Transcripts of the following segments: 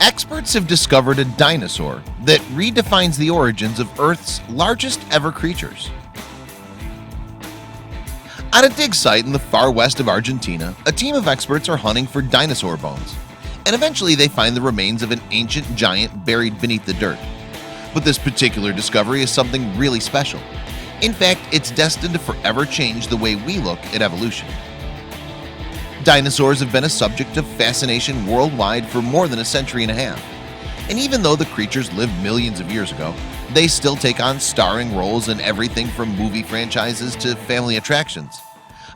Experts have discovered a dinosaur that redefines the origins of Earth's largest ever creatures. At a dig site in the far west of Argentina, a team of experts are hunting for dinosaur bones, and eventually they find the remains of an ancient giant buried beneath the dirt. But this particular discovery is something really special. In fact, it's destined to forever change the way we look at evolution. Dinosaurs have been a subject of fascination worldwide for more than a century and a half. And even though the creatures lived millions of years ago, they still take on starring roles in everything from movie franchises to family attractions.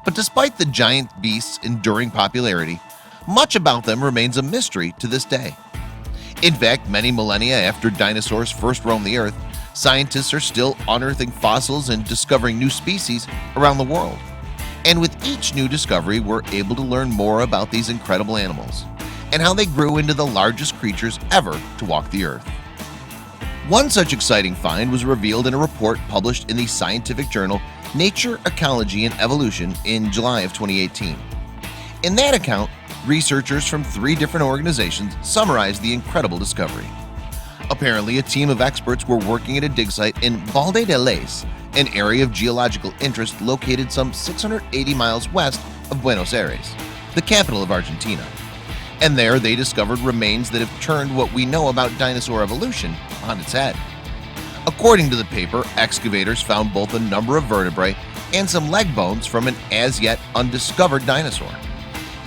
But despite the giant beasts' enduring popularity, much about them remains a mystery to this day. In fact, many millennia after dinosaurs first roamed the earth, scientists are still unearthing fossils and discovering new species around the world. And with each new discovery, we're able to learn more about these incredible animals and how they grew into the largest creatures ever to walk the earth. One such exciting find was revealed in a report published in the scientific journal Nature, Ecology and Evolution in July of 2018. In that account, researchers from 3 different organizations summarized the incredible discovery. Apparently, a team of experts were working at a dig site in Valde de Leyes, an area of geological interest located some 680 miles west of Buenos Aires, the capital of Argentina. And there they discovered remains that have turned what we know about dinosaur evolution on its head. According to the paper, excavators found both a number of vertebrae and some leg bones from an as-yet undiscovered dinosaur.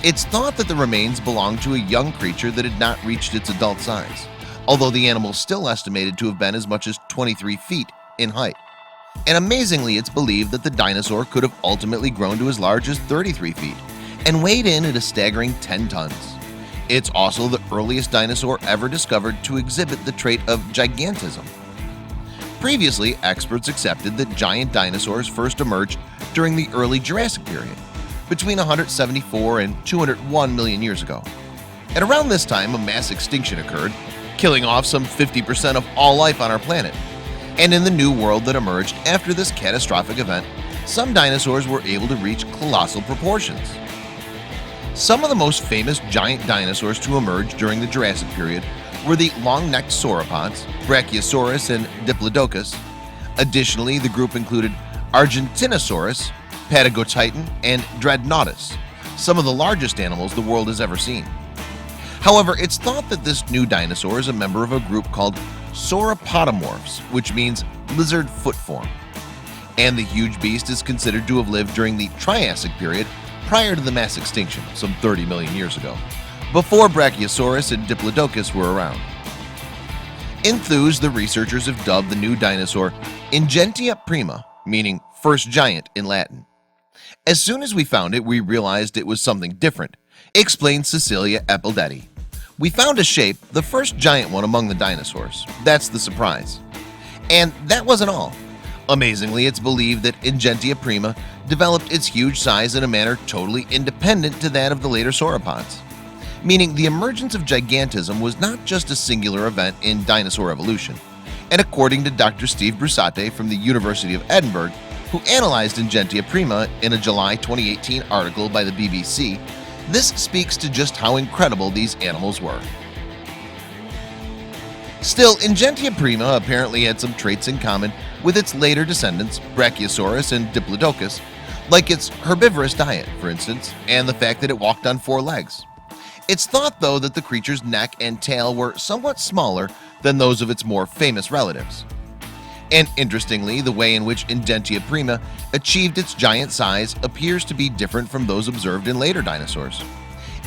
It's thought that the remains belonged to a young creature that had not reached its adult size, although the animal is still estimated to have been as much as 23 feet in height. And amazingly, it's believed that the dinosaur could have ultimately grown to as large as 33 feet and weighed in at a staggering 10 tons. It's also the earliest dinosaur ever discovered to exhibit the trait of gigantism. Previously, experts accepted that giant dinosaurs first emerged during the early Jurassic period, between 174 and 201 million years ago. And around this time, a mass extinction occurred, killing off some 50% of all life on our planet. And in the new world that emerged after this catastrophic event, some dinosaurs were able to reach colossal proportions. Some of the most famous giant dinosaurs to emerge during the Jurassic period were the long-necked sauropods, Brachiosaurus and Diplodocus. Additionally, the group included Argentinosaurus, Patagotitan, and Dreadnoughtus, some of the largest animals the world has ever seen. However, it's thought that this new dinosaur is a member of a group called sauropodomorphs, which means lizard foot form. And the huge beast is considered to have lived during the Triassic period prior to the mass extinction, some 30 million years ago, before Brachiosaurus and Diplodocus were around. Enthused, the researchers have dubbed the new dinosaur Ingentia prima, meaning first giant in Latin. As soon as we found it, we realized it was something different, explained Cecilia Epildetti. We found a shape, the first giant one among the dinosaurs. That's the surprise. And that wasn't all. Amazingly, it's believed that Ingentia prima developed its huge size in a manner totally independent to that of the later sauropods, meaning the emergence of gigantism was not just a singular event in dinosaur evolution. And according to Dr. Steve Brusatte from the University of Edinburgh, who analyzed Ingentia prima in a July 2018 article by the BBC, this speaks to just how incredible these animals were. Still, Ingentia prima apparently had some traits in common with its later descendants, Brachiosaurus and Diplodocus, like its herbivorous diet, for instance, and the fact that it walked on 4 legs. It's thought, though, that the creature's neck and tail were somewhat smaller than those of its more famous relatives. And interestingly, the way in which Ingentia prima achieved its giant size appears to be different from those observed in later dinosaurs.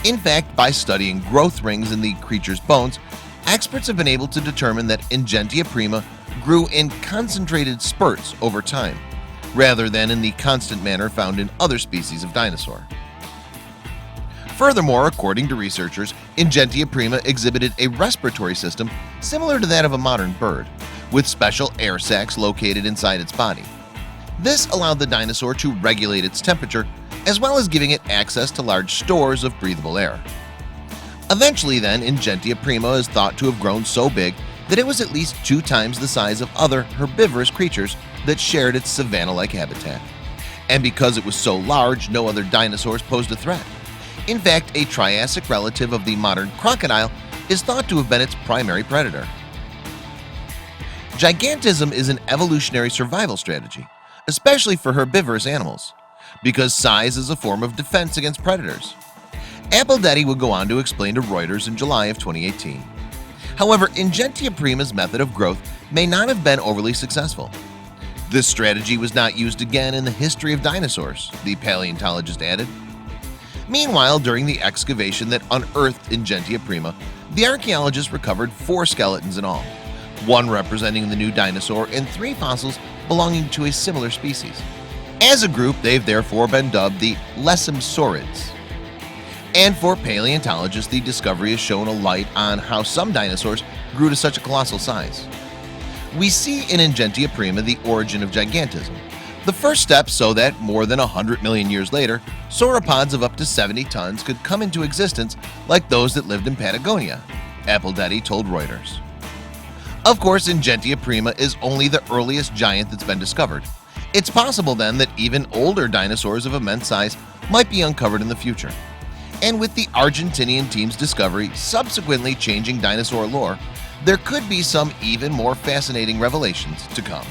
In fact, by studying growth rings in the creature's bones, experts have been able to determine that Ingentia prima grew in concentrated spurts over time, rather than in the constant manner found in other species of dinosaur. Furthermore, according to researchers, Ingentia prima exhibited a respiratory system similar to that of a modern bird, with special air sacs located inside its body. This allowed the dinosaur to regulate its temperature, as well as giving it access to large stores of breathable air. Eventually then, Ingentia prima is thought to have grown so big that it was at least 2 times the size of other herbivorous creatures that shared its savanna-like habitat. And because it was so large, no other dinosaurs posed a threat. In fact, a Triassic relative of the modern crocodile is thought to have been its primary predator. Gigantism is an evolutionary survival strategy, especially for herbivorous animals, because size is a form of defense against predators. Appleby would go on to explain to Reuters in July of 2018. However, Ingentia prima's method of growth may not have been overly successful. This strategy was not used again in the history of dinosaurs, the paleontologist added. Meanwhile, during the excavation that unearthed Ingentia prima, the archaeologists recovered 4 skeletons in all, 1 representing the new dinosaur and 3 fossils belonging to a similar species. As a group, they've therefore been dubbed the Lessimsaurids. And for paleontologists, the discovery has shown a light on how some dinosaurs grew to such a colossal size. We see in Ingentia prima the origin of gigantism, the first step so that more than 100 million years later, sauropods of up to 70 tons could come into existence like those that lived in Patagonia, Appleby told Reuters. Of course, Ingentia prima is only the earliest giant that's been discovered. It's possible then that even older dinosaurs of immense size might be uncovered in the future. And with the Argentinian team's discovery subsequently changing dinosaur lore, there could be some even more fascinating revelations to come.